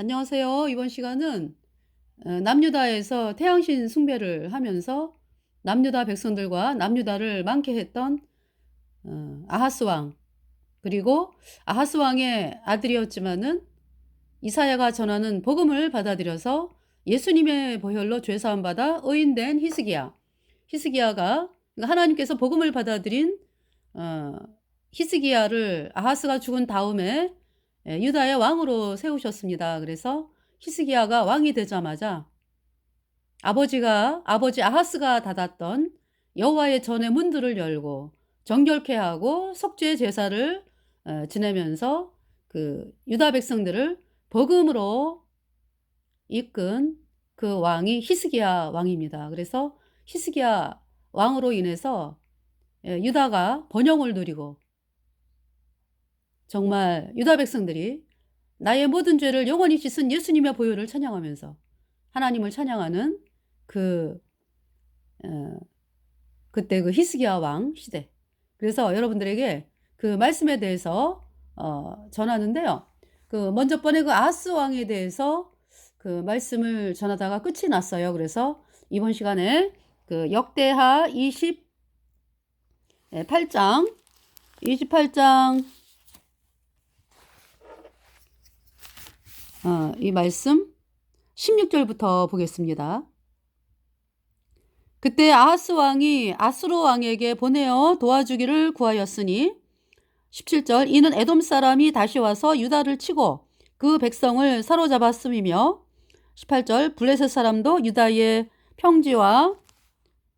안녕하세요. 이번 시간은 남유다에서 태양신 숭배를 하면서 남유다 백성들과 남유다를 망케 했던 아하스 왕, 그리고 아하스 왕의 아들이었지만은 이사야가 전하는 복음을 받아들여서 예수님의 보혈로 죄사함 받아 의인된 히스기야가, 그러니까 하나님께서 복음을 받아들인 어, 히스기야를 아하스가 죽은 다음에 유다의 왕으로 세우셨습니다. 그래서 히스기야가 왕이 되자마자 아버지 아하스가 닫았던 여호와의 전의 문들을 열고 정결케 하고 속죄 제사를 지내면서 그 유다 백성들을 복음으로 이끈 그 왕이 히스기야 왕입니다. 그래서 히스기야 왕으로 인해서 유다가 번영을 누리고, 정말 유다 백성들이 나의 모든 죄를 영원히 씻은 예수님의 보혈을 찬양하면서 하나님을 찬양하는 그 그때 그 히스기야 왕 시대. 그래서 여러분들에게 그 말씀에 대해서 전하는데요. 그 먼저 번에 그 아하스 왕에 대해서 그 말씀을 전하다가 끝이 났어요. 그래서 이번 시간에 그 역대하 28장 이 말씀 16절부터 보겠습니다. 그때 아하스 왕이 아수르 왕에게 보내어 도와주기를 구하였으니 17절 이는 에돔 사람이 다시 와서 유다를 치고 그 백성을 사로잡았음이며 18절 블레셋 사람도 유다의 평지와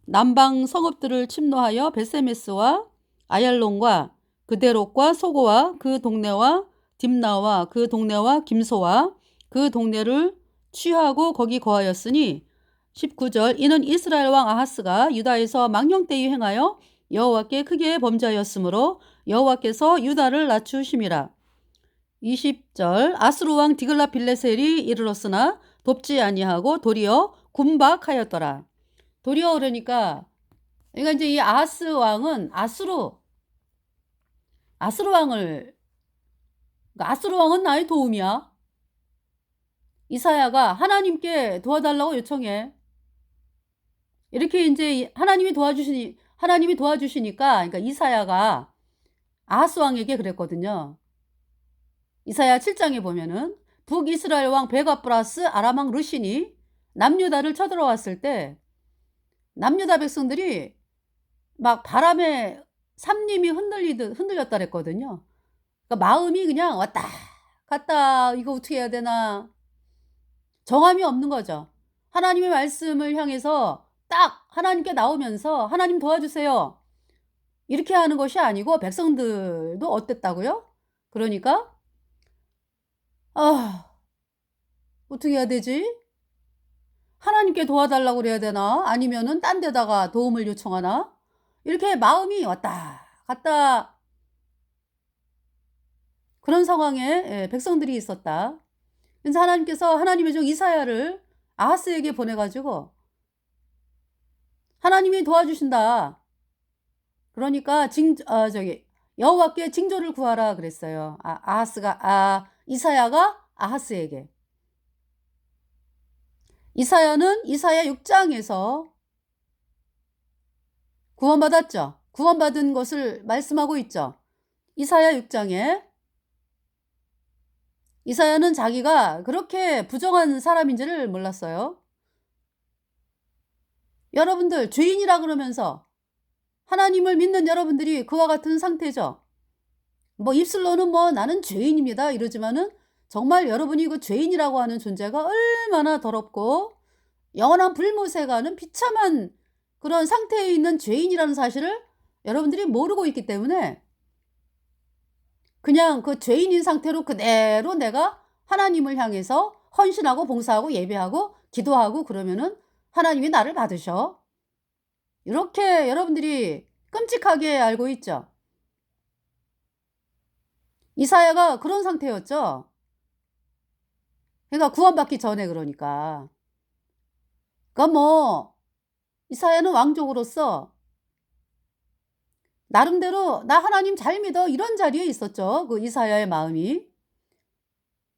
남방 성읍들을 침노하여 베세메스와 아얄론과 그데롯과 소고와 그 동네와 딥나와 그 동네와 김소와 그 동네를 취하고 거기 거하였으니 19절 이는 이스라엘 왕 아하스가 유다에서 망령되이 행하여 여호와께 크게 범죄하였으므로 여호와께서 유다를 낮추심이라. 20절 아수르 왕 디글라 빌레셀이 이르렀으나 돕지 아니하고 도리어 군박하였더라. 도리어 그러니까 이제 이 아하스 왕은 아수르 왕을, 그러니까 아수르 왕은 나의 도움이야. 이사야가 하나님께 도와달라고 요청해. 이렇게 이제 하나님이 도와주시니까, 그러니까 이사야가 아하스 왕에게 그랬거든요. 이사야 7장에 보면은 북이스라엘 왕 베가 플러스 아람 왕 르신이 남유다를 쳐들어왔을 때 남유다 백성들이 막 바람에 삼림이 흔들렸다 그랬거든요. 그러니까 마음이 그냥 왔다 갔다, 이거 어떻게 해야 되나, 정함이 없는 거죠. 하나님의 말씀을 향해서 딱 하나님께 나오면서 하나님 도와주세요 이렇게 하는 것이 아니고, 백성들도 어땠다고요? 그러니까 어떻게 해야 되지? 하나님께 도와달라고 그래야 되나? 아니면은 딴 데다가 도움을 요청하나? 이렇게 마음이 왔다 갔다, 그런 상황에 백성들이 있었다. 그래서 하나님께서 하나님의 종 이사야를 아하스에게 보내가지고 하나님이 도와주신다. 그러니까 여호와께 징조를 구하라 그랬어요. 이사야가 아하스에게. 이사야는 이사야 6장에서 구원받았죠. 구원받은 것을 말씀하고 있죠. 이사야 6장에 이사야는 자기가 그렇게 부정한 사람인지를 몰랐어요. 여러분들 죄인이라 그러면서 하나님을 믿는 여러분들이 그와 같은 상태죠. 뭐 입술로는 뭐 나는 죄인입니다 이러지만은 정말 여러분이 그 죄인이라고 하는 존재가 얼마나 더럽고 영원한 불못에 가는 비참한 그런 상태에 있는 죄인이라는 사실을 여러분들이 모르고 있기 때문에 그냥 그 죄인인 상태로 그대로 내가 하나님을 향해서 헌신하고 봉사하고 예배하고 기도하고 그러면은 하나님이 나를 받으셔. 이렇게 여러분들이 끔찍하게 알고 있죠. 이사야가 그런 상태였죠. 그러니까 구원받기 전에, 그러니까 뭐 이사야는 왕족으로서 나름대로 나 하나님 잘 믿어 이런 자리에 있었죠. 그 이사야의 마음이.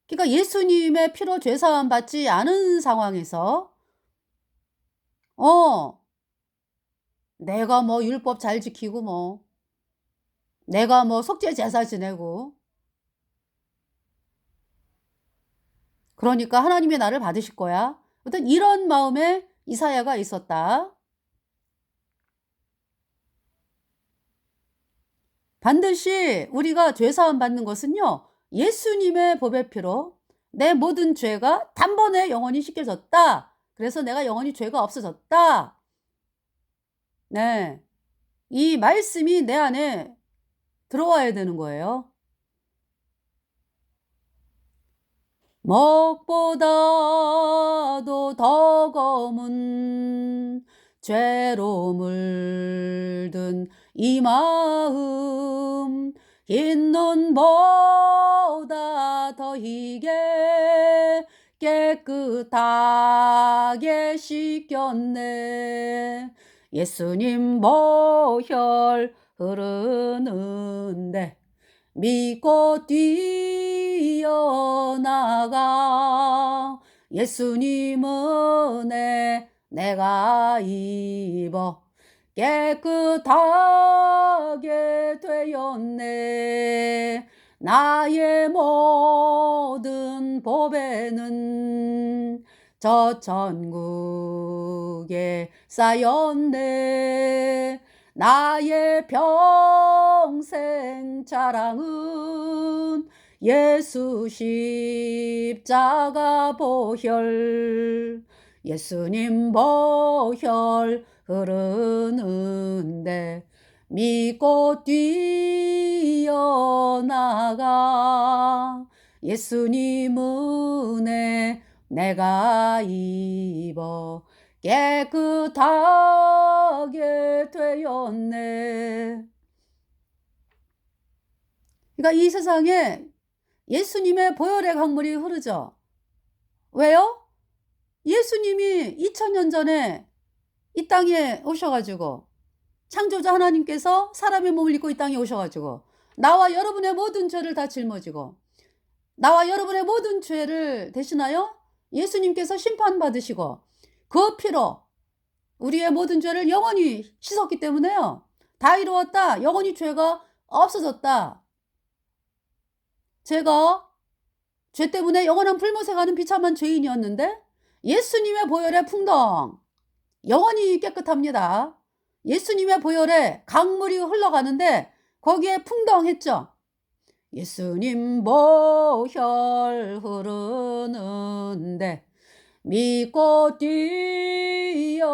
그러니까 예수님의 피로 죄사함 받지 않은 상황에서 내가 뭐 율법 잘 지키고 뭐 내가 뭐 속죄 제사 지내고 그러니까 하나님이 나를 받으실 거야. 어떤 이런 마음에 이사야가 있었다. 반드시 우리가 죄사함 받는 것은요. 예수님의 보배 피로 내 모든 죄가 단번에 영원히 씻겨졌다. 그래서 내가 영원히 죄가 없어졌다. 네. 이 말씀이 내 안에 들어와야 되는 거예요. 먹보다도 더 검은 죄로 물든 이 마음 흰 눈보다 더 희게 깨끗하게 씻겼네. 예수님 보혈 흐르는데 믿고 뛰어나가. 예수님 은혜 내가 입어 깨끗하게 되었네. 나의 모든 보배는 저 천국에 쌓였네. 나의 평생 자랑은 예수 십자가 보혈. 예수님 보혈 흐르는데 믿고 뛰어나가. 예수님 은혜 내가 입어 깨끗하게 되었네. 그러니까 이 세상에 예수님의 보혈의 강물이 흐르죠. 왜요? 예수님이 2000년 전에 이 땅에 오셔가지고 창조자 하나님께서 사람의 몸을 입고 이 땅에 오셔가지고 나와 여러분의 모든 죄를 다 짊어지고 나와 여러분의 모든 죄를 대신하여 예수님께서 심판받으시고 그 피로 우리의 모든 죄를 영원히 씻었기 때문에요. 다 이루었다. 영원히 죄가 없어졌다. 제가 죄 때문에 영원한 불못에 가는 비참한 죄인이었는데 예수님의 보혈에 풍덩 영원히 깨끗합니다. 예수님의 보혈에 강물이 흘러가는데 거기에 풍덩했죠. 예수님 보혈 흐르는데 믿고 뛰어나가.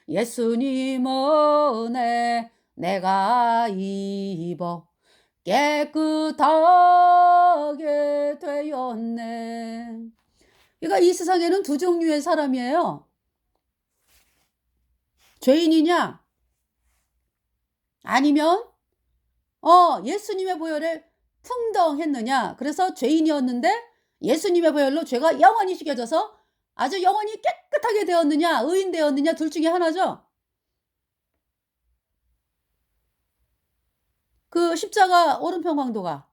예수님 은혜 내가 입어 깨끗하게 되었네. 그러니까 이 세상에는 두 종류의 사람이에요. 죄인이냐 아니면 예수님의 보혈에 풍덩했느냐. 그래서 죄인이었는데 예수님의 보혈로 죄가 영원히 씻겨져서 아주 영원히 깨끗하게 되었느냐, 의인 되었느냐, 둘 중에 하나죠. 그 십자가 오른편 강도가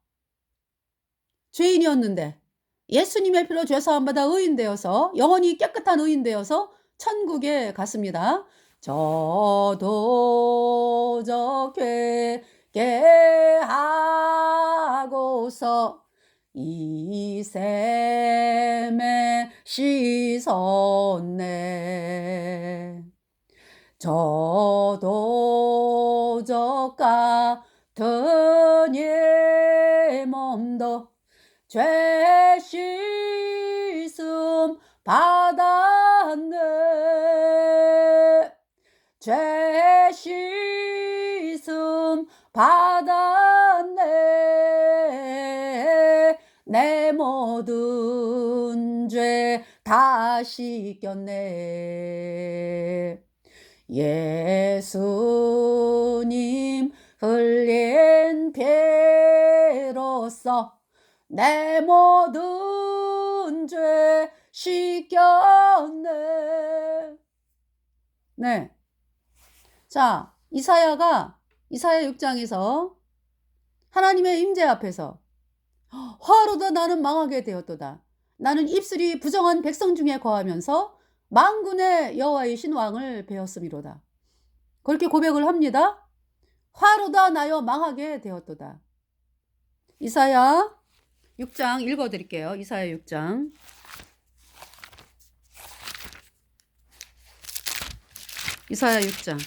죄인이었는데 예수님의 피로 죄사함 받아 의인 되어서 영원히 깨끗한 의인 되어서 천국에 갔습니다. 저도 적게 하고서 이 샘에 씻었네. 저도 적 같은 예 몸도 죄 씻음 받았네. 죄 씻음 받았네. 내 모든 죄 다 씻겼네. 예수님 흘린 피로써 내 모든 죄 씻겼네. 네. 자, 이사야 6장에서 하나님의 임재 앞에서 화로다 나는 망하게 되었도다. 나는 입술이 부정한 백성 중에 거하면서 만군의 여호와이신 왕을 배웠음이로다. 그렇게 고백을 합니다. 화로다 나여 망하게 되었도다. 이사야 6장 읽어드릴게요. 이사야 6장. 이사야 6장.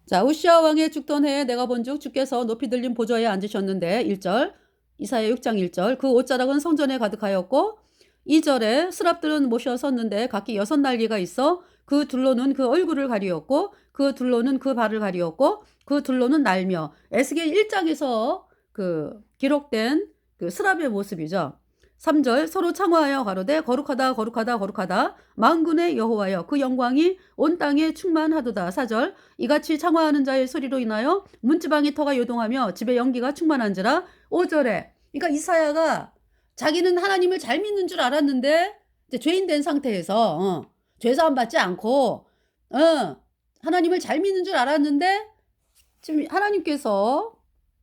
자, 우시아 왕의 죽던 해에 내가 본즉 주께서 높이 들린 보좌에 앉으셨는데 1절 이사야 6장 1절 그 옷자락은 성전에 가득하였고 2절에 스랍들은 모셔 섰는데 각기 6날개가 있어 그 둘로는 그 얼굴을 가리었고 그 둘로는 그 발을 가리었고 그 둘로는 날며 에스겔 1장에서 그 기록된 그 스랍의 모습이죠. 3절 서로 창화하여 가로되 거룩하다 거룩하다 거룩하다 만군의 여호와여 그 영광이 온 땅에 충만하도다. 4절 이같이 창화하는 자의 소리로 인하여 문지방의 터가 요동하며 집에 연기가 충만한지라. 5절에 그러니까 이사야가 자기는 하나님을 잘 믿는 줄 알았는데 이제 죄인 된 상태에서 죄사함 받지 않고 하나님을 잘 믿는 줄 알았는데 지금 하나님께서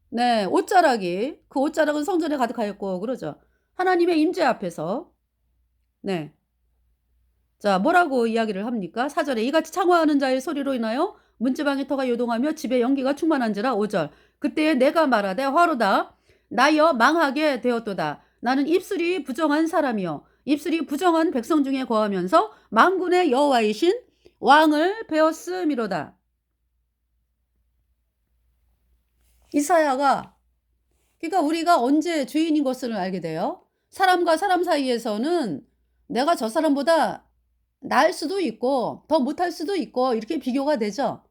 네 옷자락이 그 옷자락은 성전에 가득하였고 그러죠. 하나님의 임재 앞에서 네. 자, 뭐라고 이야기를 합니까? 4절에 이같이 창화하는 자의 소리로 인하여 문지방의 터가 요동하며 집에 연기가 충만한지라. 5절 그때에 내가 말하되 화로다 나여 망하게 되었도다. 나는 입술이 부정한 사람이요 입술이 부정한 백성 중에 거하면서 만군의 여호와이신 왕을 배웠음이로다. 이사야가 그러니까 우리가 언제 죄인인 것을 알게 돼요? 사람과 사람 사이에서는 내가 저 사람보다 나을 수도 있고 더 못할 수도 있고 이렇게 비교가 되죠.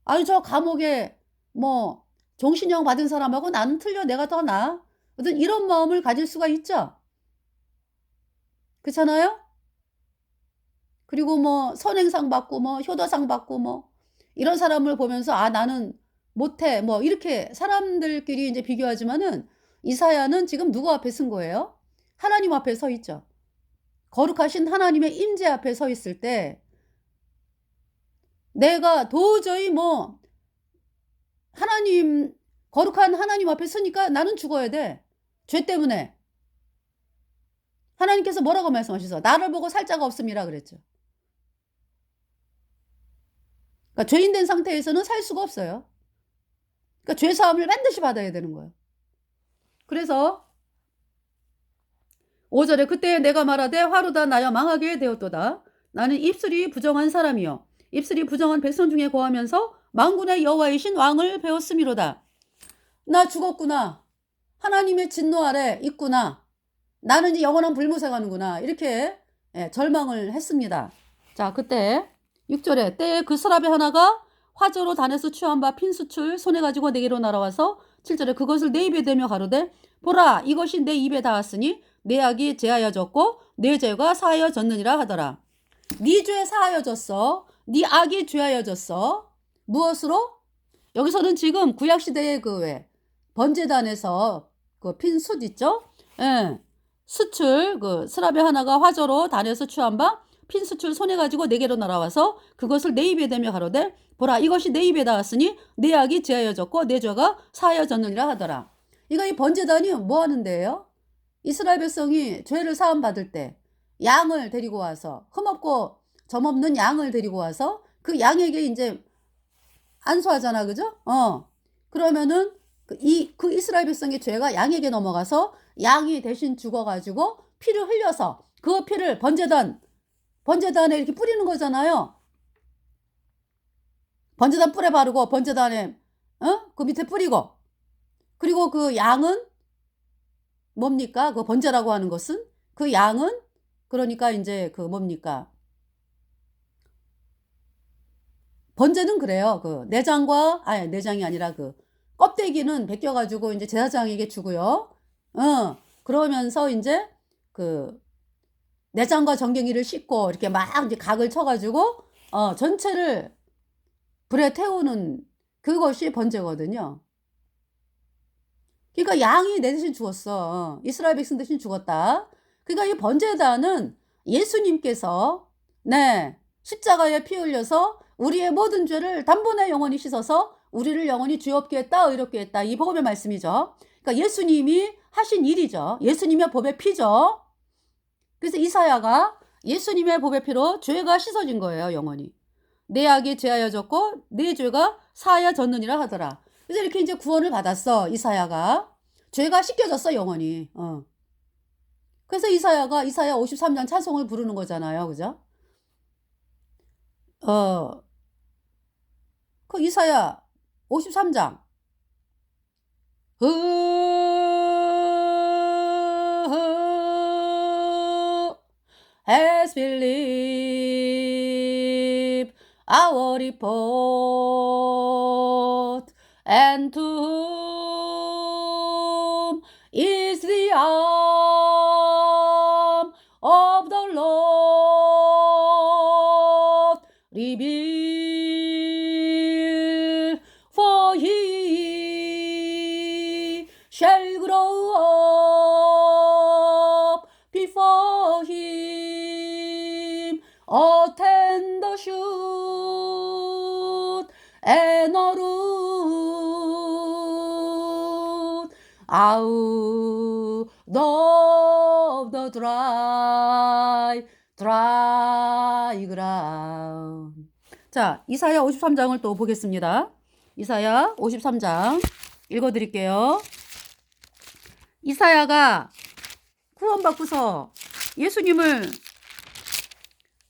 아니 저 감옥에 뭐 종신형 받은 사람하고 나는 틀려 내가 더 나아. 어떤 이런 마음을 가질 수가 있죠. 그렇잖아요? 그리고 뭐 선행상 받고 뭐 효도상 받고 뭐 이런 사람을 보면서 아 나는 못해 뭐 이렇게 사람들끼리 이제 비교하지만은 이사야는 지금 누구 앞에 쓴 거예요? 하나님 앞에 서 있죠. 거룩하신 하나님의 임재 앞에 서 있을 때 내가 도저히 뭐 하나님 거룩한 하나님 앞에 서니까 나는 죽어야 돼. 죄 때문에. 하나님께서 뭐라고 말씀하셨어? 나를 보고 살자가 없음이라 그랬죠. 그러니까 죄인 된 상태에서는 살 수가 없어요. 그러니까 죄 사함을 반드시 받아야 되는 거예요. 그래서 5절에 그때 내가 말하되 화로다 나여 망하게 되었도다. 나는 입술이 부정한 사람이요 입술이 부정한 백성 중에 거하면서 만군의 여호와이신 왕을 배웠음이로다. 나 죽었구나. 하나님의 진노 아래 있구나. 나는 이제 영원한 불못에 가는구나. 이렇게 절망을 했습니다. 자, 그때 6절에 때에 그 서랍의 하나가 화저로 단에서 취한 바 핀 수출 손에 가지고 내게로 날아와서 7절에 그것을 내 입에 대며 가로되 보라 이것이 내 입에 닿았으니 내 악이 제하여졌고 내 죄가 사하여졌느니라 하더라. 네 죄 사하여졌어. 네 악이 죄하여졌어. 무엇으로? 여기서는 지금 구약시대의 그 왜 번제단에서 그 핀 숯 있죠? 예. 수출 그 스랍의 하나가 화저로 단에서 취한 바 핀 수출 손에 가지고 내게로 날아와서 그것을 내 입에 대며 가로되 보라 이것이 내 입에 닿았으니 내 악이 제하여졌고 내 죄가 사하여졌느니라 하더라. 이거 이 번제단이 뭐 하는데요? 이스라엘 백성이 죄를 사함 받을 때 양을 데리고 와서 흠없고 점없는 양을 데리고 와서 그 양에게 이제 안수하잖아, 그죠? 그러면은 그 이스라엘 백성의 죄가 양에게 넘어가서 양이 대신 죽어가지고 피를 흘려서 그 피를 번제단에 이렇게 뿌리는 거잖아요. 번제단 뿔에 바르고 번제단에 그 밑에 뿌리고 그리고 그 양은 뭡니까? 그 번제라고 하는 것은 그 양은 그러니까 이제 그 뭡니까? 번제는 그래요. 그 내장이 아니라 그 껍데기는 벗겨가지고 이제 제사장에게 주고요. 그러면서 이제 그 내장과 정갱이를 씻고 이렇게 막 이제 각을 쳐가지고 전체를 불에 태우는 그것이 번제거든요. 그러니까 양이 내 대신 죽었어. 이스라엘 백성 대신 죽었다. 그러니까 이 번제단은 예수님께서 십자가에 피 흘려서 우리의 모든 죄를 단번에 영원히 씻어서 우리를 영원히 죄 없게 했다, 의롭게 했다. 이 복음의 말씀이죠. 그러니까 예수님이 하신 일이죠. 예수님의 법의 피죠. 그래서 이사야가 예수님의 법의 피로 죄가 씻어진 거예요, 영원히. 내 악이 제하여졌고 내 죄가 사하여졌느니라 하더라. 그래서 이렇게 이제 구원을 받았어, 이사야가. 죄가 씻겨졌어, 영원히. 그래서 이사야 53장 찬송을 부르는 거잖아요. 그죠? 그 이사야 53장. Who has believed our report, and to whom is the arm of the Lord revealed? For he shall grow up before him a tender shoot and a root out of the dry ground. 자, 이사야 53장을 또 보겠습니다. 이사야 53장 읽어드릴게요. 이사야가 구원받고서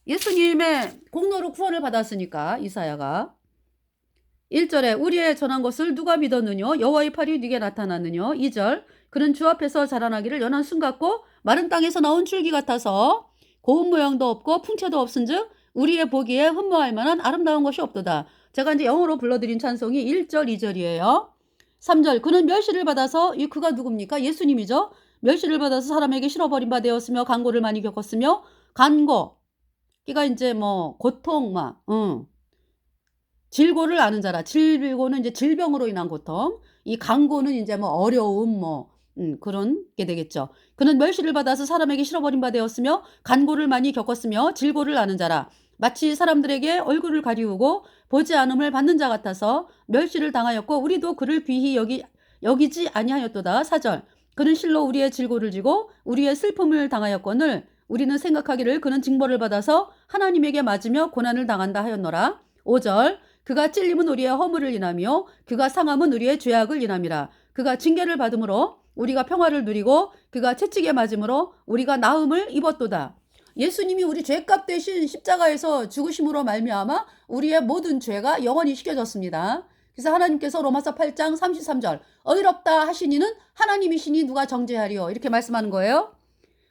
예수님의 공로로 구원을 받았으니까 이사야가 1절에 우리의 전한 것을 누가 믿었느냐? 여호와의 팔이 네게 나타났느냐? 2절 그는 주 앞에서 자라나기를 연한 순 같고 마른 땅에서 나온 줄기 같아서 고운 모양도 없고 풍채도 없은즉 우리의 보기에 흠모할 만한 아름다운 것이 없도다. 제가 이제 영어로 불러드린 찬송이 1절, 2절이에요. 3절 그는 멸시를 받아서 그가 누굽니까? 예수님이죠. 멸시를 받아서 사람에게 실어버린 바 되었으며 간고를 많이 겪었으며 간고 그러니까 이제 뭐 고통 질고를 아는 자라. 질고는 이제 질병으로 인한 고통. 이 간고는 이제 뭐 어려움 그런 게 되겠죠. 그는 멸시를 받아서 사람에게 실어버린 바 되었으며 간고를 많이 겪었으며 질고를 아는 자라. 마치 사람들에게 얼굴을 가리우고 보지 않음을 받는 자 같아서 멸시를 당하였고 우리도 그를 귀히 여기지 아니하였도다. 4절 그는 실로 우리의 질고를 지고 우리의 슬픔을 당하였거늘 우리는 생각하기를 그는 징벌을 받아서 하나님에게 맞으며 고난을 당한다 하였노라. 5절 그가 찔림은 우리의 허물을 인하며 그가 상함은 우리의 죄악을 인함이라. 그가 징계를 받음으로 우리가 평화를 누리고 그가 채찍에 맞음으로 우리가 나음을 입었도다. 예수님이 우리 죄값 대신 십자가에서 죽으심으로 말미암아 우리의 모든 죄가 영원히 씻겨졌습니다. 그래서 하나님께서 로마서 8장 33절 의롭다 하시니는 하나님이시니 누가 정죄하리요 이렇게 말씀하는 거예요.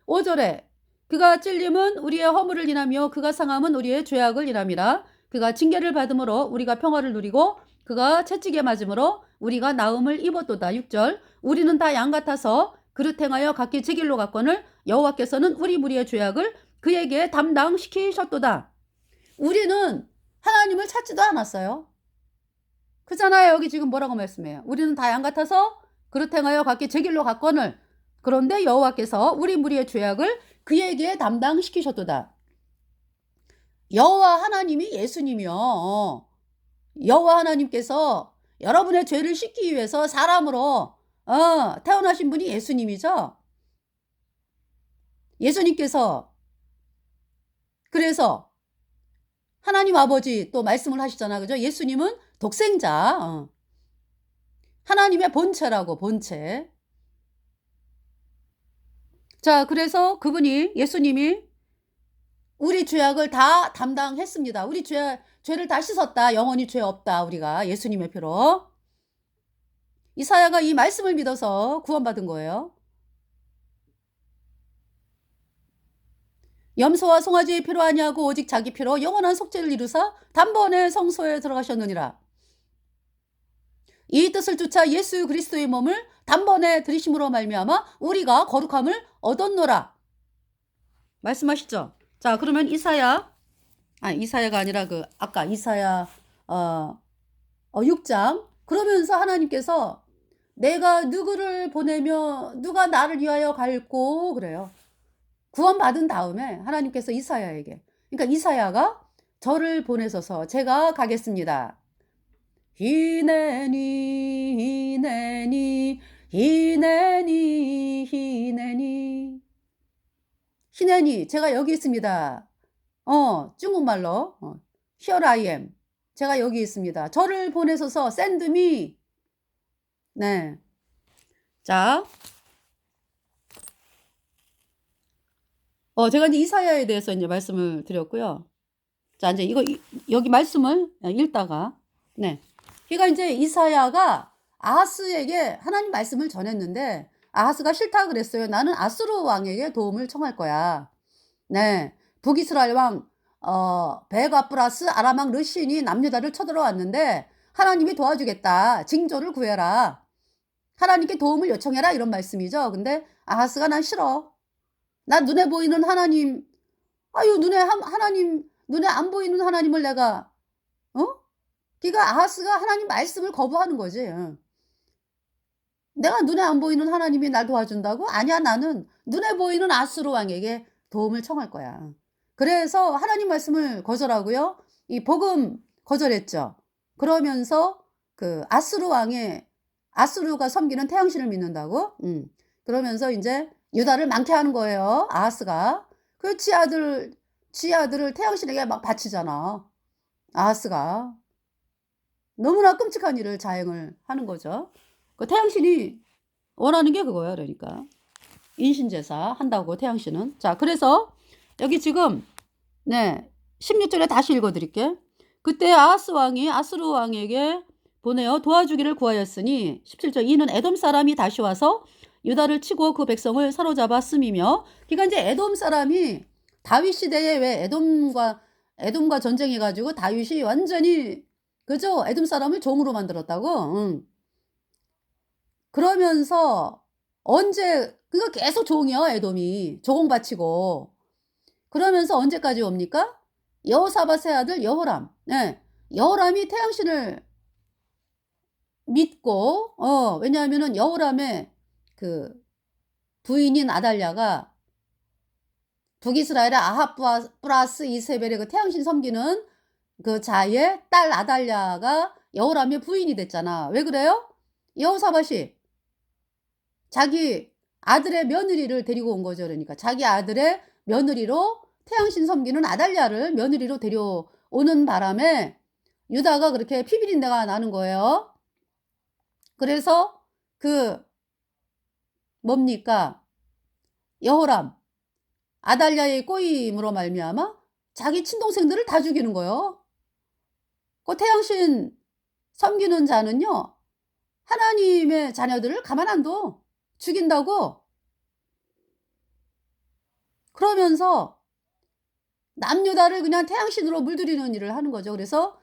5절에 그가 찔림은 우리의 허물을 인하며 그가 상함은 우리의 죄악을 인함이라. 그가 징계를 받음으로 우리가 평화를 누리고 그가 채찍에 맞음으로 우리가 나음을 입었도다. 6절 우리는 다 양 같아서 그릇 행하여 각기 제 길로 갔거늘 여호와께서는 우리 무리의 죄악을 그에게 담당시키셨도다. 우리는 하나님을 찾지도 않았어요. 그잖아요. 여기 지금 뭐라고 말씀해요. 우리는 다 양 같아서 그릇 행하여 각기 제 길로 갔거늘 그런데 여호와께서 우리 무리의 죄악을 그에게 담당시키셨도다. 여호와 하나님이 예수님이요. 여호와 하나님께서 여러분의 죄를 씻기 위해서 사람으로 태어나신 분이 예수님이죠. 예수님께서 그래서 하나님 아버지 또 말씀을 하시잖아. 그죠? 예수님은 독생자. 하나님의 본체라고 본체. 자, 그래서 그분이 예수님이 우리 죄악을 다 담당했습니다. 우리 죄를 다 씻었다. 영원히 죄 없다. 우리가 예수님의 피로. 이사야가 이 말씀을 믿어서 구원받은 거예요. 염소와 송아지의 피로 아니하고 오직 자기 피로 영원한 속죄를 이루사 단번에 성소에 들어가셨느니라. 이 뜻을 쫓아 예수 그리스도의 몸을 단번에 들이심으로 말미암아 우리가 거룩함을 얻었노라. 말씀하시죠. 자, 그러면 이사야가 아니라 아까 이사야 6장 그러면서 하나님께서 내가 누구를 보내며 누가 나를 위하여 갈고 그래요. 구원받은 다음에 하나님께서 이사야에게 그러니까 이사야가 저를 보내소서 제가 가겠습니다. 히내니 히내니 히내니 히내니 히내니 제가 여기 있습니다. 중국말로 Here I am. 제가 여기 있습니다. 저를 보내소서 send me. 네. 자, 제가 이제 이사야에 대해서 이제 말씀을 드렸고요. 자, 이제 여기 말씀을 읽다가, 네. 그러니까 이제 이사야가 아하스에게 하나님 말씀을 전했는데, 아하스가 싫다 그랬어요. 나는 아수르 왕에게 도움을 청할 거야. 네. 북이스라엘 왕, 베가 플러스 아람 왕 르신이 남유다를 쳐들어왔는데, 하나님이 도와주겠다. 징조를 구해라. 하나님께 도움을 요청해라. 이런 말씀이죠. 근데 아하스가 난 싫어. 나 눈에 보이는 하나님, 하나님, 눈에 안 보이는 하나님을 내가, 그러니까 아하스가 하나님 말씀을 거부하는 거지. 내가 눈에 안 보이는 하나님이 날 도와준다고? 아니야, 나는 눈에 보이는 아수르 왕에게 도움을 청할 거야. 그래서 하나님 말씀을 거절하고요. 이 복음 거절했죠. 그러면서 그 아수르가 섬기는 태양신을 믿는다고? 그러면서 이제 유다를 망케하는 거예요. 아하스가. 그 지 아들을 태양신에게 막 바치잖아. 아하스가. 너무나 끔찍한 일을 자행을 하는 거죠. 그 태양신이 원하는 게 그거야. 그러니까 인신제사 한다고 태양신은. 자, 그래서 여기 지금 16절에 다시 읽어드릴게. 그때 아하스 왕이 아수르 왕에게 보내어 도와주기를 구하였으니 17절 이는 에돔 사람이 다시 와서 유다를 치고 그 백성을 사로잡았음이며. 그러니까 이제 에돔 사람이 다윗 시대에 왜 에돔과 전쟁해가지고 다윗이 완전히 그죠? 에돔 사람을 종으로 만들었다고. 그러면서 그거 계속 종이요. 에돔이 조공 바치고. 그러면서 언제까지 옵니까? 여호사밧의 아들 여호람. 네. 여호람이 태양신을 믿고 왜냐하면은 여호람의 그 부인인 아달랴가 북이스라엘의 아합 플러스 이세벨의 그 태양신 섬기는 그 자의 딸 아달랴가 여호람의 부인이 됐잖아. 왜 그래요? 여호사밧이 자기 아들의 며느리를 데리고 온 거죠. 그러니까 자기 아들의 며느리로 태양신 섬기는 아달랴를 며느리로 데려오는 바람에 유다가 그렇게 피비린내가 나는 거예요. 그래서 뭡니까? 여호람 아달랴의 꼬임으로 말미암아 자기 친동생들을 다 죽이는 거예요. 그 태양신 섬기는 자는요, 하나님의 자녀들을 가만 안 둬. 죽인다고. 그러면서 남유다를 그냥 태양신으로 물들이는 일을 하는 거죠. 그래서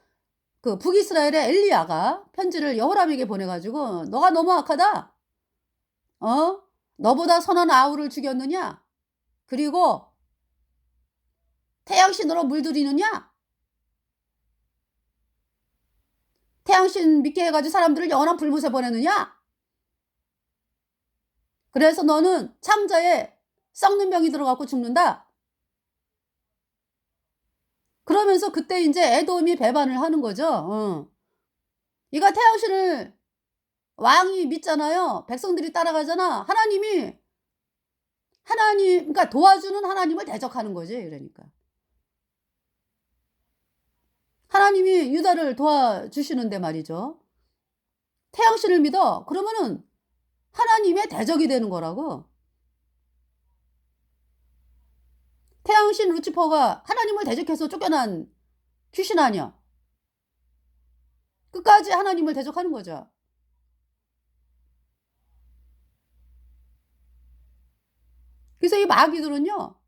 그 북이스라엘의 엘리야가 편지를 여호람에게 보내가지고 너가 너무 악하다. 너보다 선한 아우를 죽였느냐? 그리고 태양신으로 물들이느냐? 태양신 믿게 해가지고 사람들을 영원한 불못에 보내느냐? 그래서 너는 창자에 썩는 병이 들어갖고 죽는다. 그러면서 그때 이제 에돔이 배반을 하는 거죠. 이가 태양신을 왕이 믿잖아요. 백성들이 따라가잖아. 그러니까 도와주는 하나님을 대적하는 거지. 그러니까 하나님이 유다를 도와주시는데 말이죠. 태양신을 믿어. 그러면은 하나님의 대적이 되는 거라고. 태양신 루치퍼가 하나님을 대적해서 쫓겨난 귀신 아니야. 끝까지 하나님을 대적하는 거죠. 그래서 이 마귀들은요,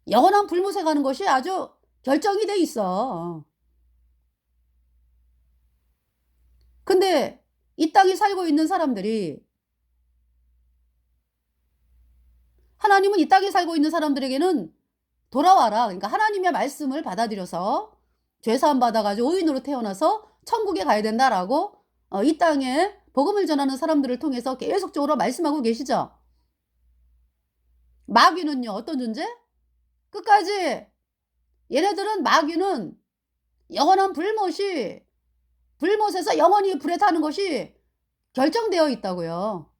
영원한 불못에 가는 것이 아주 결정이 돼 있어. 근데 이 땅에 살고 있는 사람들이, 하나님은 이 땅에 살고 있는 사람들에게는 돌아와라. 그러니까 하나님의 말씀을 받아들여서 죄사함 받아가지고 의인으로 태어나서 천국에 가야 된다라고 이 땅에 복음을 전하는 사람들을 통해서 계속적으로 말씀하고 계시죠. 마귀는요, 어떤 존재? 끝까지 얘네들은 마귀는 영원한 불못에서 영원히 불에 타는 것이 결정되어 있다고요.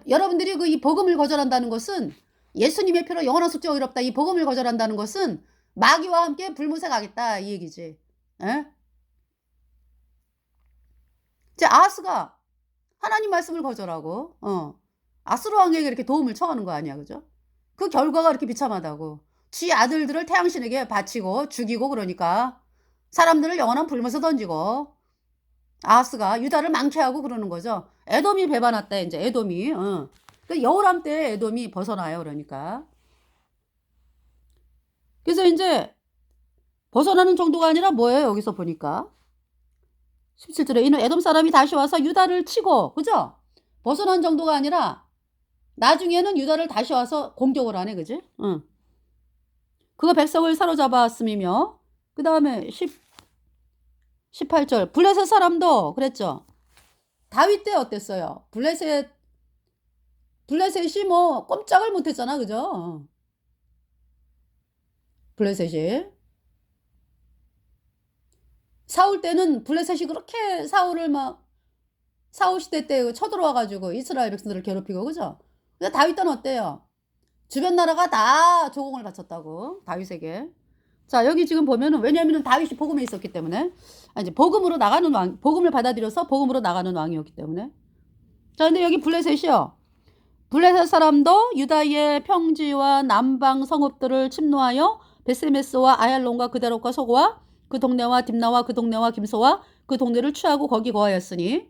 여러분들이 이 복음을 거절한다는 것은, 예수님의 피로 영원한 속죄가 의롭다, 이 복음을 거절한다는 것은 마귀와 함께 불못에 가겠다 이 얘기지. 에? 이제 아하스가 하나님 말씀을 거절하고 아수르 왕에게 이렇게 도움을 청하는 거 아니야, 그죠? 그 결과가 이렇게 비참하다고. 지 아들들을 태양신에게 바치고 죽이고, 그러니까 사람들을 영원한 불못에 던지고, 아하스가 유다를 망치하고 그러는 거죠. 에돔이 배반했다, 이제 에돔이. 그 여호람 때 에돔이 벗어나요, 그러니까. 그래서 이제 벗어나는 정도가 아니라 뭐예요, 여기서 보니까. 17절에 이는 에돔 사람이 다시 와서 유다를 치고, 그죠? 벗어난 정도가 아니라 나중에는 유다를 다시 와서 공격을 하네, 그지? 그가 백성을 사로잡았음이며, 그 다음에 18절 블레셋 사람도 그랬죠. 다윗 때 어땠어요? 블레셋이 뭐 꼼짝을 못했잖아, 그죠? 블레셋이 사울 때는 블레셋이 그렇게 사울 시대 때 쳐들어와가지고 이스라엘 백성들을 괴롭히고, 그죠? 근데 다윗 때는 어때요? 주변 나라가 다 조공을 바쳤다고, 다윗에게. 자, 여기 지금 보면은, 왜냐면은 다윗이 복음에 있었기 때문에, 이제 복음으로 나가는 왕, 복음을 받아들여서 복음으로 나가는 왕이었기 때문에. 자, 근데 여기 블레셋이요. 블레셋 사람도 유다의 평지와 남방 성읍들을 침노하여 베세메스와 아얄론과 그데롯과 소고와 그 동네와 딥나와 그 동네와 김소와 그 동네를 취하고 거기 거하였으니.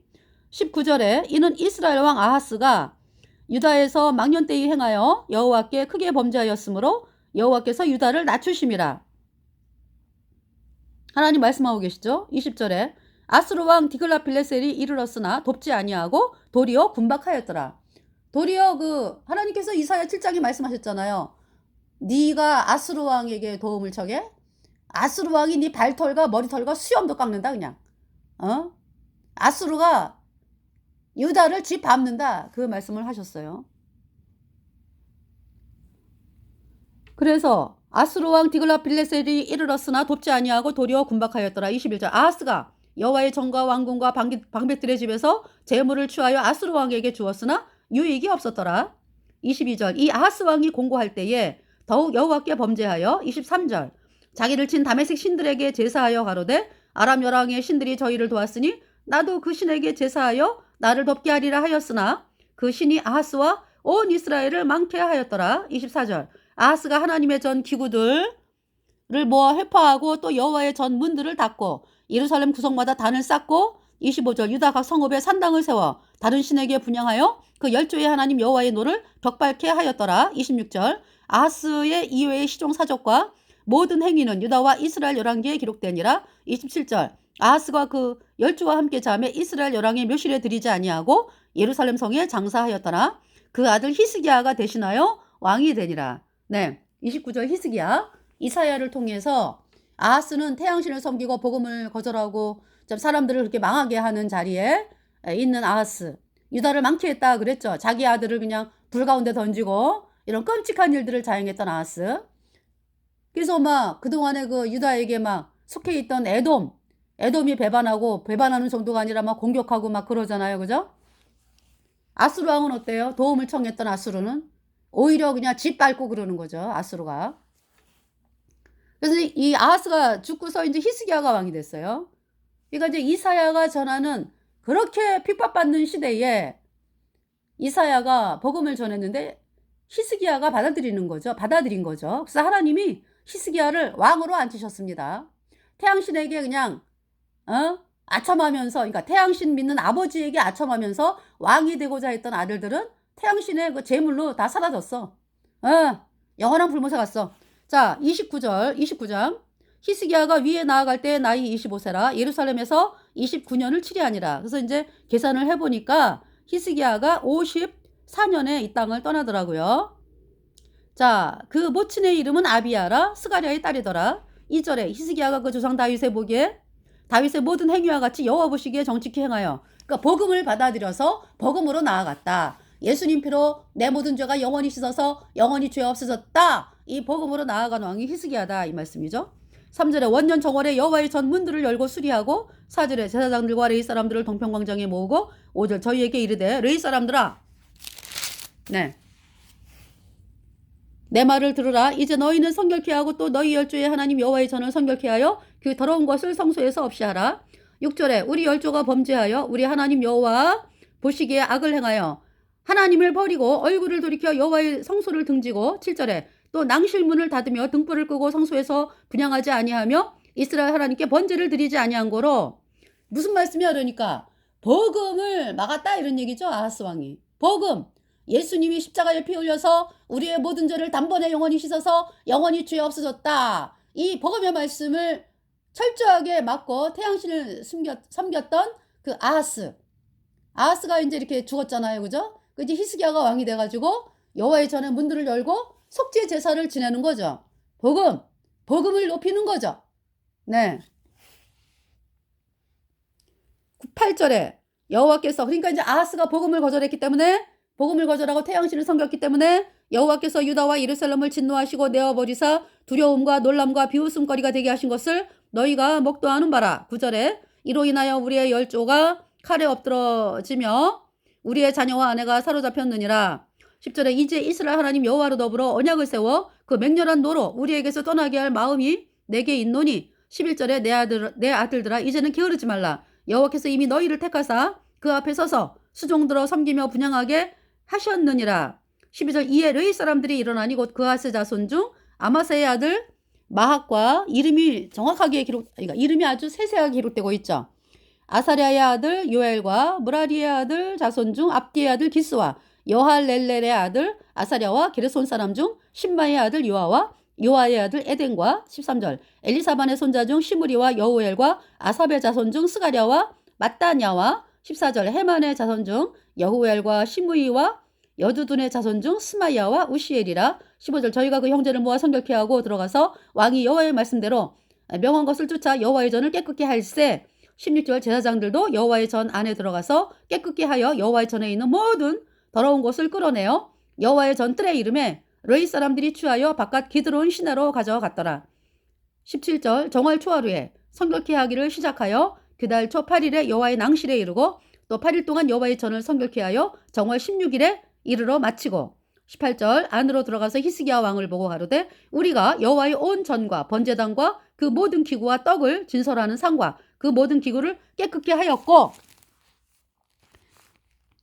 19절에 이는 이스라엘 왕 아하스가 유다에서 망년때에 행하여 여호와께 크게 범죄하였으므로 여호와께서 유다를 낮추심이라. 하나님 말씀하고 계시죠. 20절에 아스루 왕 디글라필레셀이 이르렀으나 돕지 아니하고 도리어 군박하였더라. 도리어 하나님께서 이사야 7장에 말씀하셨잖아요. 네가 아스루 왕에게 도움을 청해? 아스루 왕이 네 발털과 머리털과 수염도 깎는다, 그냥. 아스루가 유다를 짓밟는다, 그 말씀을 하셨어요. 그래서 아스루 왕 디글라필레셀이 이르렀으나 돕지 아니하고 도리어 군박하였더라. 21절 아하스가 여호와의 전과 왕궁과 방백들의 집에서 재물을 취하여 아스루 왕에게 주었으나 유익이 없었더라. 22절 이 아하스 왕이 공고할 때에 더욱 여호와께 범죄하여. 23절 자기를 친 다메섹 신들에게 제사하여 가로되 아람 여왕의 신들이 저희를 도왔으니 나도 그 신에게 제사하여 나를 돕게 하리라 하였으나 그 신이 아하스와 온 이스라엘을 망케 하였더라. 24절 아하스가 하나님의 전 기구들을 모아 회파하고 또 여호와의 전 문들을 닫고 예루살렘 구석마다 단을 쌓고. 25절 유다 각 성읍에 산당을 세워 다른 신에게 분향하여 그 10조의 하나님 여호와의 노를 벽밟게 하였더라. 26절 아하스의 이외의 시종 사적과 모든 행위는 유다와 이스라엘 열왕기에 기록되니라. 27절 아하스가 그 10조와 함께 자매 이스라엘 열왕의 묘실에 들이지 아니하고 예루살렘 성에 장사하였더라. 그 아들 히스기야가 대신하여 왕이 되니라. 네, 29절 히스기야 이사야를 통해서 아하스는 태양신을 섬기고 복음을 거절하고 좀 사람들을 그렇게 망하게 하는 자리에 있는 아하스, 유다를 망치했다 그랬죠. 자기 아들을 그냥 불 가운데 던지고 이런 끔찍한 일들을 자행했던 아하스. 그래서 그동안에 유다에게 속해 있던 에돔이 배반하는 정도가 아니라 공격하고 그러잖아요, 그죠? 아수르 왕은 어때요? 도움을 청했던 아수르는 오히려 그냥 짓밟고 그러는 거죠, 아수르가. 그래서 이 아하스가 죽고서 이제 히스기야가 왕이 됐어요. 그러니까 이제 이사야가 전하는 그렇게 핍박받는 시대에 이사야가 복음을 전했는데 히스기야가 받아들인 거죠. 그래서 하나님이 히스기야를 왕으로 앉히셨습니다. 태양신에게 그냥 아첨하면서, 그러니까 태양신 믿는 아버지에게 아첨하면서 왕이 되고자 했던 아들들은 태양신의 그 재물로 다 사라졌어. 영원한 불못에 갔어. 자, 29장 히스기야가 위에 나아갈 때 나이 25세라 예루살렘에서 29년을 치리하니라. 그래서 이제 계산을 해보니까 히스기야가 54년에 이 땅을 떠나더라고요. 자, 그 모친의 이름은 아비야라 스가랴의 딸이더라. 2절에 히스기야가 그 조상 다윗의 보기에 다윗의 모든 행위와 같이 여호와 보시기에 정직히 행하여, 그러니까 복음을 받아들여서 복음으로 나아갔다. 예수님 피로 내 모든 죄가 영원히 씻어서 영원히 죄 없어졌다. 이 복음으로 나아간 왕이 히스기야다 이 말씀이죠. 3절에 원년 정월에 여호와의 전 문들을 열고 수리하고 4절에 제사장들과 레위 사람들을 동평광장에 모으고 5절 저희에게 이르되 레위 사람들아 내 말을 들으라. 이제 너희는 성결케 하고 또 너희 열조의 하나님 여호와의 전을 성결케 하여 그 더러운 것을 성소에서 없이 하라. 6절에 우리 열조가 범죄하여 우리 하나님 여호와 보시기에 악을 행하여 하나님을 버리고 얼굴을 돌이켜 여호와의 성소를 등지고 7절에 또 낭실문을 닫으며 등불을 끄고 성소에서 분향하지 아니하며 이스라엘 하나님께 번제를 드리지 아니한 거로 무슨 말씀이야 그러니까 복음을 막았다 이런 얘기죠. 아하스 왕이. 복음. 예수님이 십자가에 피 흘려서 우리의 모든 죄를 단번에 영원히 씻어서 영원히 죄 없어졌다. 이 복음의 말씀을 철저하게 막고 태양신을 섬겼던 그 아하스가 이제 이렇게 죽었잖아요. 그죠? 이제 히스기야가 왕이 돼가지고 여호와의 전의 문들을 열고 속죄 제사를 지내는 거죠. 복음을 높이는 거죠. 네. 8절에 여호와께서 그러니까 이제 아하스가 복음을 거절했기 때문에 복음을 거절하고 태양신을 섬겼기 때문에 여호와께서 유다와 예루살렘을 진노하시고 내어버리사 두려움과 놀람과 비웃음거리가 되게 하신 것을 너희가 목도하는 바라. 9절에 이로 인하여 우리의 열조가 칼에 엎드러지며 우리의 자녀와 아내가 사로잡혔느니라. 10절에 이제 이스라엘 하나님 여호와로 더불어 언약을 세워 그 맹렬한 노로 우리에게서 떠나게 할 마음이 내게 있노니 11절에 내 아들들아 이제는 게으르지 말라. 여호와께서 이미 너희를 택하사 그 앞에 서서 수종들어 섬기며 분향하게 하셨느니라. 12절 이에 레위 사람들이 일어나니 곧 그하스 자손 중 아마사의 아들 마학과 이름이 정확하게 그러니까 이름이 아주 세세하게 기록되고 있죠. 아사랴의 아들 요엘과 무라리의 아들 자손 중 압디의 아들 기스와 여할렐렐의 아들 아사랴와 게르손 사람 중 신마의 아들 요아와 요아의 아들 에덴과 13절 엘리사반의 손자 중 시므리와 여우엘과 아삽의 자손 중 스가랴와 마따냐와 14절 헤만의 자손 중 여후엘과 시므이와 여두둔의 자손 중 스마야와 우시엘이라. 15절 저희가 그 형제를 모아 성결케 하고 들어가서 왕이 여호와의 말씀대로 명한 것을 쫓아 여호와의 전을 깨끗게 할세. 16절 제사장들도 여호와의 전 안에 들어가서 깨끗게 하여 여호와의 전에 있는 모든 더러운 것을 끌어내어 여호와의 전 뜰의 이름에 레위 사람들이 취하여 바깥 기드론 시내로 가져갔더라. 17절 정월 초하루에 성결케 하기를 시작하여 그달 초 8일에 여호와의 낭실에 이르고 또 8일 동안 여호와의 전을 성결케 하여 정월 16일에 이르러 마치고 18절 안으로 들어가서 히스기야 왕을 보고 가로되 우리가 여호와의 온 전과 번제단과 그 모든 기구와 떡을 진설하는 상과 그 모든 기구를 깨끗게 하였고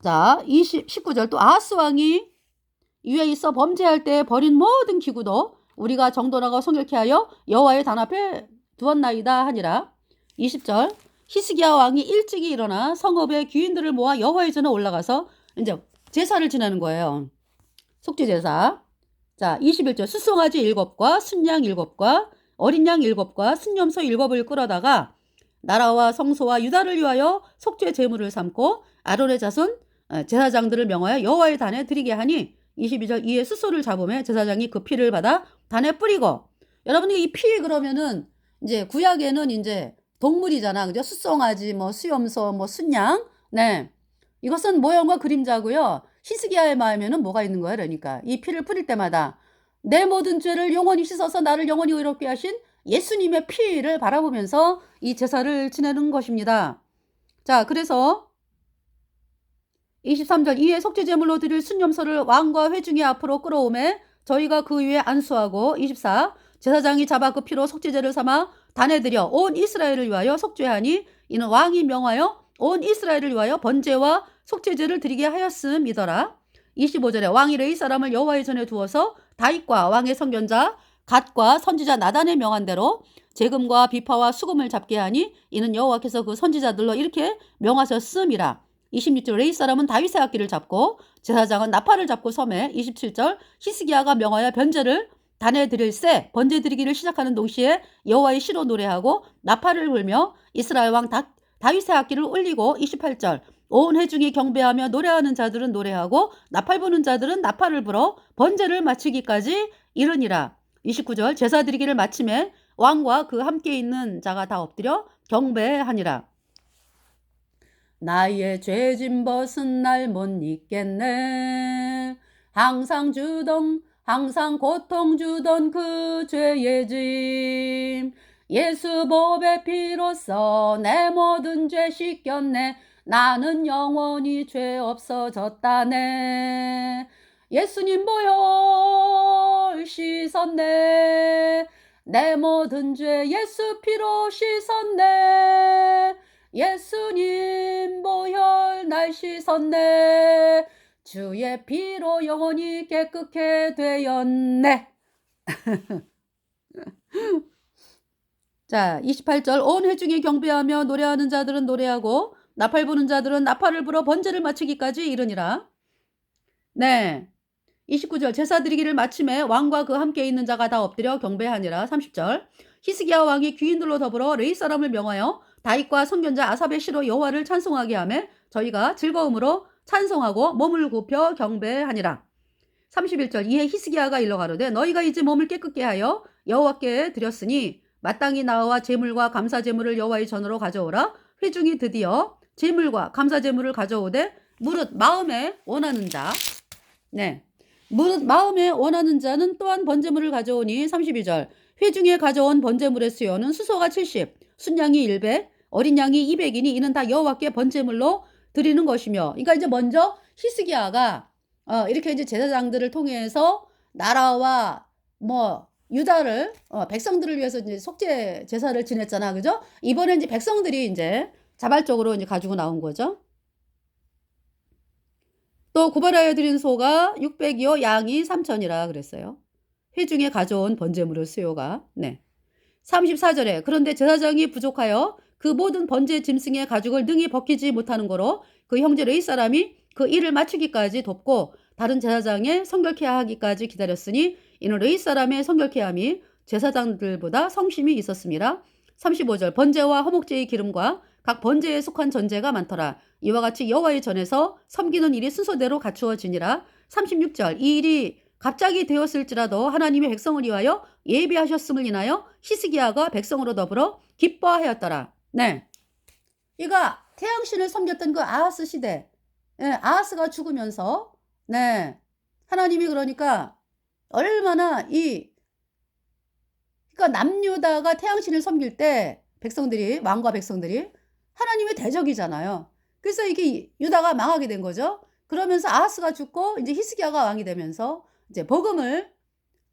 자 19절 또 아하스 왕이 위에 있어 범죄할 때 버린 모든 기구도 우리가 정돈하고 성결케 하여 여호와의 단 앞에 두었나이다 하니라. 20절 히스기야 왕이 일찍이 일어나 성읍의 귀인들을 모아 여호와의 전에 올라가서 이제 제사를 지내는 거예요. 속죄 제사. 자, 21절 수송아지 7과 순양 7과 어린 양 7과 순염소 7을 끌어다가 나라와 성소와 유다를 위하여 속죄 제물을 삼고 아론의 자손 제사장들을 명하여 여호와의 단에 드리게 하니 22절 이에 숫소를 잡으며 제사장이 그 피를 받아 단에 뿌리고 여러분이 이 피 그러면은 이제 구약에는 이제 동물이잖아. 그죠? 숫송아지, 뭐 수염소, 뭐 순양. 네. 이것은 모형과 그림자고요. 히스기야의 마음에는 뭐가 있는 거야? 그러니까 이 피를 뿌릴 때마다 내 모든 죄를 영원히 씻어서 나를 영원히 의롭게 하신 예수님의 피를 바라보면서 이 제사를 지내는 것입니다. 자, 그래서 23절 이에 속죄 제물로 드릴 순염소를 왕과 회중의 앞으로 끌어오매 저희가 그 위에 안수하고 24 제사장이 잡아 그 피로 속죄제를 삼아 단에 들여 온 이스라엘을 위하여 속죄하니 이는 왕이 명하여 온 이스라엘을 위하여 번제와 속죄제를 드리게 하였음이더라. 25절에 왕이 레위 사람을 여호와의 전에 두어서 다윗과 왕의 선견자 갓과 선지자 나단의 명한 대로 재금과 비파와 수금을 잡게 하니 이는 여호와께서 그 선지자들로 이렇게 명하셨음이라. 26절 레위 사람은 다윗의 악기를 잡고 제사장은 나팔을 잡고 섬에 27절 히스기야가 명하여 번제를 단에 드릴세 번제 드리기를 시작하는 동시에 여호와의 시로 노래하고 나팔을 불며 이스라엘 왕 다윗의 악기를 울리고 28절 온 회중이 경배하며 노래하는 자들은 노래하고 나팔 부는 자들은 나팔을 불어 번제를 마치기까지 이르니라. 29절 제사 드리기를 마침에 왕과 그 함께 있는 자가 다 엎드려 경배하니라. 나의 죄진 벗은 날 못 잊겠네. 항상 주동 항상 고통 주던 그 죄의 짐 예수 보배 피로써 내 모든 죄 씻겼네. 나는 영원히 죄 없어졌다네. 예수님 보혈 씻었네. 내 모든 죄 예수 피로 씻었네. 예수님 보혈 날 씻었네. 주의 피로 영원히 깨끗게 되었네. 자, 28절 온 회중이 경배하며 노래하는 자들은 노래하고 나팔 부는 자들은 나팔을 불어 번제를 마치기까지 이르니라. 네. 29절 제사 드리기를 마침에 왕과 그 함께 있는 자가 다 엎드려 경배하니라. 30절 히스기야 왕이 귀인들로 더불어 레위 사람을 명하여 다윗과 선견자 아삽의 시로 여호와를 찬송하게 하매 저희가 즐거움으로 찬송하고 몸을 굽혀 경배하니라. 31절 이에 히스기야가 일러 가로되 너희가 이제 몸을 깨끗게 하여 여호와께 드렸으니 마땅히 나와 제물과 감사 제물을 여호와의 전으로 가져오라. 회중이 드디어 제물과 감사 제물을 가져오되 무릇 마음에 원하는 자. 네. 무릇 마음에 원하는 자는 또한 번제물을 가져오니 32절 회중에 가져온 번제물의 수요는 수소가 70, 순양이 100, 어린 양이 200이니 이는 다 여호와께 번제물로 드리는 것이며. 그러니까 이제 먼저 히스기야가 이렇게 이제 제사장들을 통해서 나라와 뭐 유다를 백성들을 위해서 이제 속죄 제사를 지냈잖아, 그죠? 이번에 이제 백성들이 이제 자발적으로 이제 가지고 나온 거죠. 또 구별하여 드린 소가 600이요 양이 3000이라 그랬어요. 회중에 가져온 번제물의 수요가. 네. 34절에 그런데 제사장이 부족하여 그 모든 번제 짐승의 가죽을 능히 벗기지 못하는 거로 그 형제 레위 사람이 그 일을 마치기까지 돕고 다른 제사장의 성결케 하기까지 기다렸으니 이는 레위 사람의 성결케 함이 제사장들보다 성심이 있었습니다. 35절 번제와 허목제의 기름과 각 번제에 속한 전제가 많더라. 이와 같이 여호와의 전에서 섬기는 일이 순서대로 갖추어지니라. 36절 이 일이 갑자기 되었을지라도 하나님의 백성을 위하여 예비하셨음을 인하여 히스기야가 백성으로 더불어 기뻐하였더라. 네, 이가 태양신을 섬겼던 그 아하스 시대, 아하스가 죽으면서 네, 하나님이 그러니까 얼마나 그러니까 남유다가 태양신을 섬길 때 백성들이 왕과 백성들이 하나님의 대적이잖아요. 그래서 이게 유다가 망하게 된 거죠. 그러면서 아하스가 죽고 이제 히스기야가 왕이 되면서 이제 복음을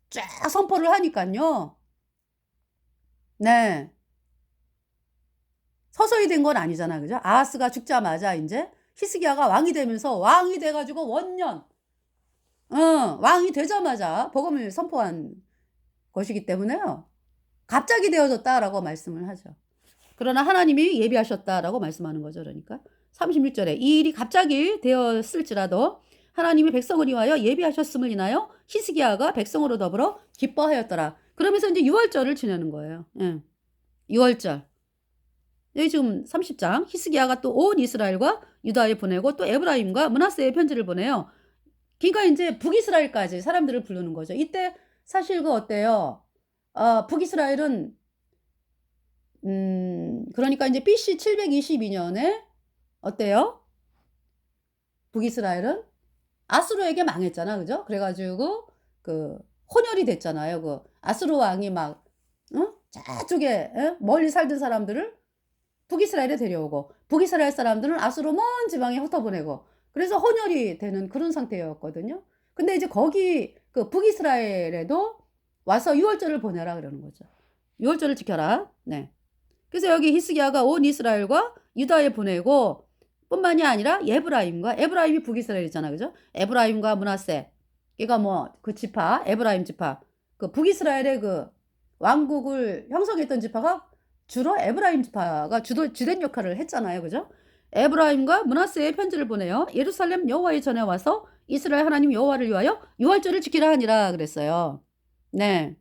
쫙 선포를 하니까요. 네. 서서히 된 건 아니잖아, 그죠? 아하스가 죽자마자 이제 히스기야가 왕이 되면서 왕이 돼가지고 원년, 왕이 되자마자 복음을 선포한 것이기 때문에요. 갑자기 되어졌다라고 말씀을 하죠. 그러나 하나님이 예비하셨다라고 말씀하는 거죠. 그러니까 36절에 이 일이 갑자기 되었을지라도 하나님이 백성을 위하여 예비하셨음을 인하여 히스기야가 백성으로 더불어 기뻐하였더라. 그러면서 이제 6월절을 지내는 거예요. 6월절. 여기 지금 30장 히스기야가 또 온 이스라엘과 유다에 보내고 또 에브라임과 므낫세에 편지를 보내요. 그러니까 이제 북이스라엘까지 사람들을 부르는 거죠. 이때 사실 그 어때요? 북이스라엘은 그러니까 이제 BC 722년에 어때요? 북이스라엘은 아수르에게 망했잖아, 그죠? 그래가지고 그 혼혈이 됐잖아요. 그 아수르 왕이 막 저쪽에 멀리 살던 사람들을 북이스라엘에 데려오고 북이스라엘 사람들은 아수르 먼 지방에 흩어보내고 그래서 혼혈이 되는 그런 상태였거든요. 근데 이제 거기 그 북이스라엘에도 와서 6월절을 보내라 그러는 거죠. 6월절을 지켜라. 네. 그래서 여기 히스기야가 온 이스라엘과 유다에 보내고 뿐만이 아니라 에브라임이 북이스라엘이잖아, 그죠? 에브라임과 므낫세, 얘가 뭐 그 지파, 에브라임 지파, 그 북이스라엘의 그 왕국을 형성했던 지파가 주로 에브라임 지파가 주된 역할을 했잖아요, 그죠? 에브라임과 므낫세에 편지를 보내요. 예루살렘 여호와의 전에 와서 이스라엘 하나님 여호와를 위하여 유월절을 지키라 하니라 그랬어요. 네.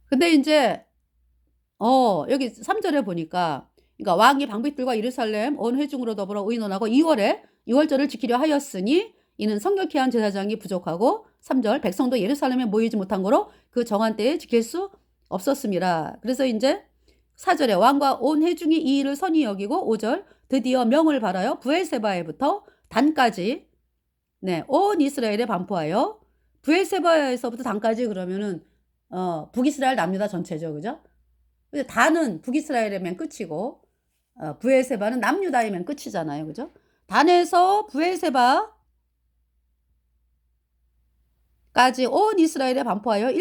근데 이제 여기 3절에 보니까 그러니까 왕이 방백들과 예루살렘 온 회중으로 더불어 의논하고 2월에 유월절을 지키려 하였으니 이는 성결케 한 제사장이 부족하고 3절 백성도 예루살렘에 모이지 못한 거로 그 정한 때에 지킬 수 없었습니다. 그래서 이제 4절에 왕과 온 회중이 이 일을 선히 여기고 5절 드디어 명을 발하여 부엘세바에부터 단까지 네, 온 이스라엘에 반포하여 브엘세바에서부터 단까지 그러면은 북이스라엘 남유다 전체죠, 그죠? 근데 단은 북이스라엘의 맨 끝이고 브엘세바는 남유다의 맨 끝이잖아요, 그죠? 단에서 브엘세바까지 온 이스라엘에 반포하여